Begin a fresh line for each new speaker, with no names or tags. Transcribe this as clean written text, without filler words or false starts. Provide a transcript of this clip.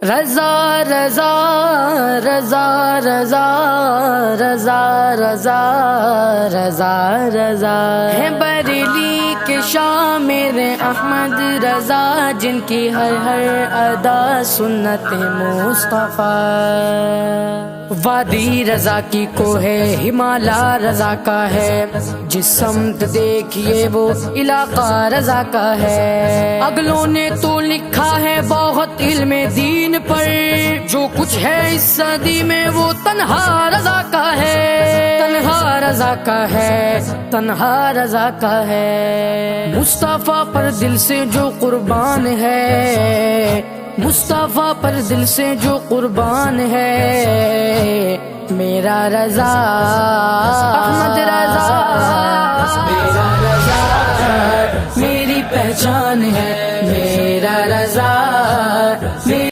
रज़ा रज़ा रज़ा रज़ा रज़ा रज़ा रज़ा रज़ा है बरेली के शाह मेरे अहमद रज़ा, जिनकी हर हर अदा सुन्नत मुस्तफ़ा। वादी रज़ा की को है हिमालय रज़ा का है, जिस समत देखिए वो इलाका रज़ा का है। अगलों ने तो लिखा है बहुत इल्मे दीन पर, जो कुछ है इस सदी में वो तन्हा रज़ा का है, तन्हा रज़ा का है, तन्हा रज़ा का है। मुस्तफ़ा पर दिल से जो कुर्बान है, मुस्तफ़ा पर दिल से जो कुर्बान है, मेरा रज़ा अहमद रज़ा, मेरा रज़ा मेरी पहचान है, मेरा रज़ा।